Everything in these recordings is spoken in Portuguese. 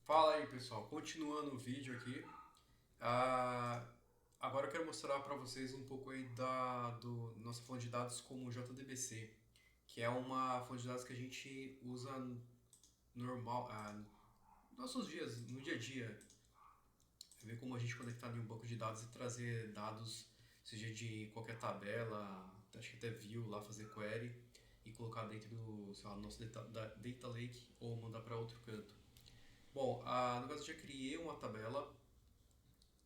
Fala aí pessoal, continuando o vídeo aqui. Ah, Agora eu quero mostrar para vocês um pouco aí do nossa fonte de dados como JDBC, que é uma fonte de dados que a gente usa normal, nos nossos dias, no dia a dia. Ver como a gente conectar em um banco de dados e trazer dados, seja de qualquer tabela, acho que até view lá, fazer query e colocar dentro do, sei lá, nosso data lake ou mandar para outro canto. Bom, no caso eu já criei uma tabela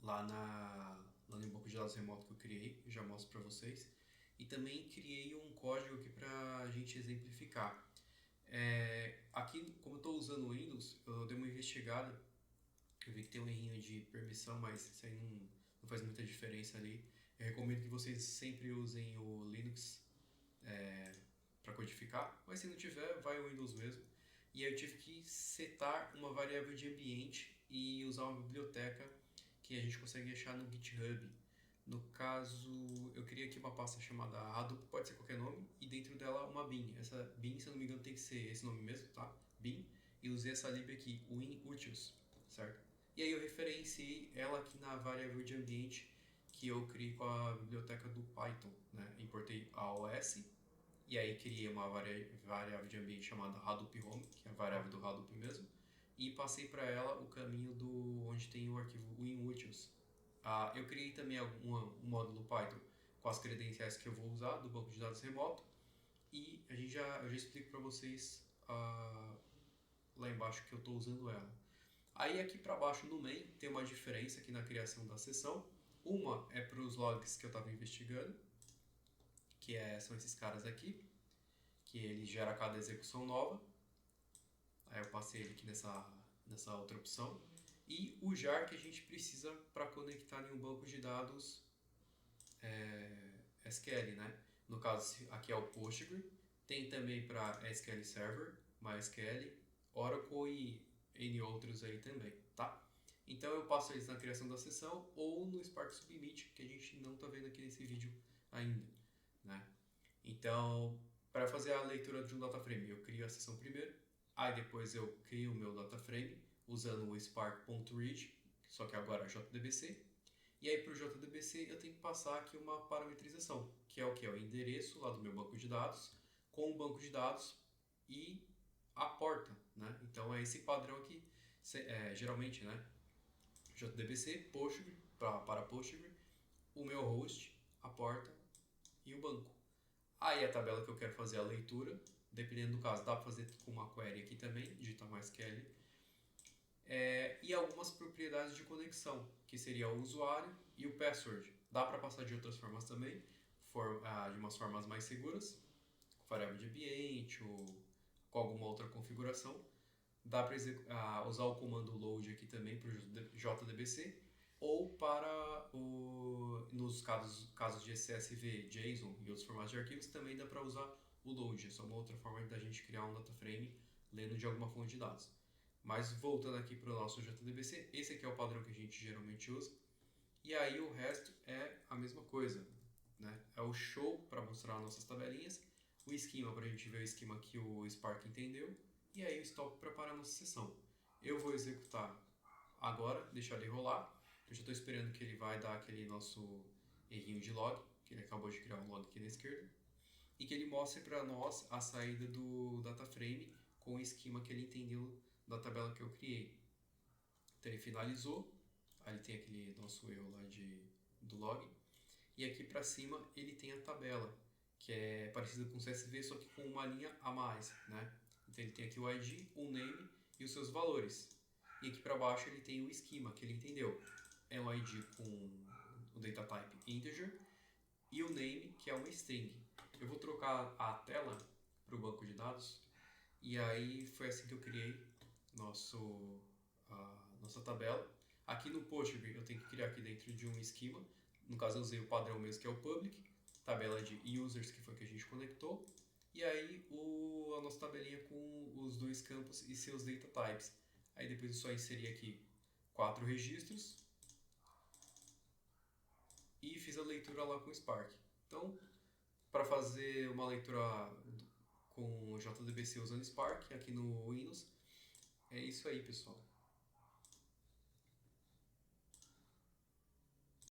lá no banco de dados remoto que eu criei, eu já mostro para vocês. E também criei um código aqui para a gente exemplificar. Aqui, como eu estou usando o Windows, eu dei uma investigada, eu vi que tem um errinho de permissão, mas isso aí não faz muita diferença ali. Eu recomendo que vocês sempre usem o Linux para codificar, mas se não tiver, vai o Windows mesmo. E aí eu tive que setar uma variável de ambiente e usar uma biblioteca que a gente consegue achar no GitHub. No caso, eu criei aqui uma pasta chamada Hadoop, pode ser qualquer nome, e dentro dela uma bin. Essa bin, se eu não me engano, tem que ser esse nome mesmo, tá? Bin. E usei essa lib aqui, winutils, certo? E aí eu referenciei ela aqui na variável de ambiente que eu criei com a biblioteca do Python, né? Importei a OS e aí criei uma variável de ambiente chamada Hadoop Home, que é a variável do Hadoop mesmo, e passei para ela o caminho do onde tem o arquivo winutils. Eu criei também um módulo Python com as credenciais que eu vou usar do banco de dados remoto e eu já explico para vocês lá embaixo que eu estou usando ela. Aí aqui para baixo no main tem uma diferença aqui na criação da sessão. Uma é para os logs que eu estava investigando, são esses caras aqui, que ele gera cada execução nova. Aí eu passei ele aqui nessa outra opção. E o jar que a gente precisa para conectar em um banco de dados SQL, né? No caso, aqui é o Postgre. Tem também para SQL Server, MySQL, Oracle e N outros aí também, tá? Então eu passo eles na criação da sessão ou no Spark Submit, que a gente não está vendo aqui nesse vídeo ainda, né? Então, para fazer a leitura de um data frame, eu crio a sessão primeiro, aí depois eu crio o meu data frame usando o spark.read, só que agora é JDBC. E aí para o JDBC eu tenho que passar aqui uma parametrização, que é o que? É o endereço lá do meu banco de dados com o banco de dados e a porta, né? Então é esse padrão aqui, geralmente, né? JDBC, Postgre, para Postgre, o meu host, a porta e o banco. Aí a tabela que eu quero fazer a leitura, dependendo do caso, dá para fazer com uma query aqui também, digitar MySQL, e algumas propriedades de conexão, que seria o usuário e o password. Dá para passar de outras formas também, de umas formas mais seguras, com variável de ambiente ou com alguma outra configuração. Dá para usar o comando load aqui também para o JDBC ou nos casos de CSV, JSON e outros formatos de arquivos também dá para usar o load. É só uma outra forma da gente criar um data frame lendo de alguma fonte de dados. Mas voltando aqui para o nosso JDBC, esse aqui é o padrão que a gente geralmente usa. E aí o resto é a mesma coisa, né? É o show para mostrar nossas tabelinhas, o esquema para a gente ver o esquema que o Spark entendeu, e aí o stop para parar a nossa sessão. Eu vou executar agora, deixar ele rolar. Eu já estou esperando que ele vai dar aquele nosso errinho de log, que ele acabou de criar um log aqui na esquerda, e que ele mostre para nós a saída do data frame com o esquema que ele entendeu da tabela que eu criei. Então ele finalizou, aí ele tem aquele nosso erro lá do log, e aqui para cima ele tem a tabela, que é parecida com o CSV, só que com uma linha a mais, né? Então ele tem aqui o ID, o name e os seus valores. E aqui para baixo ele tem o esquema que ele entendeu. É um ID com o data type integer e o name, que é uma string. Eu vou trocar a tela para o banco de dados e aí foi assim que eu criei nossa tabela. Aqui no Postgre eu tenho que criar aqui dentro de um esquema. No caso eu usei o padrão mesmo que é o public, tabela de users que foi que a gente conectou. E aí a nossa tabelinha com os dois campos e seus data types. Aí depois eu só inseri aqui 4 registros e fiz a leitura lá com o Spark. Então, para fazer uma leitura com JDBC usando Spark aqui no Windows, é isso aí, pessoal.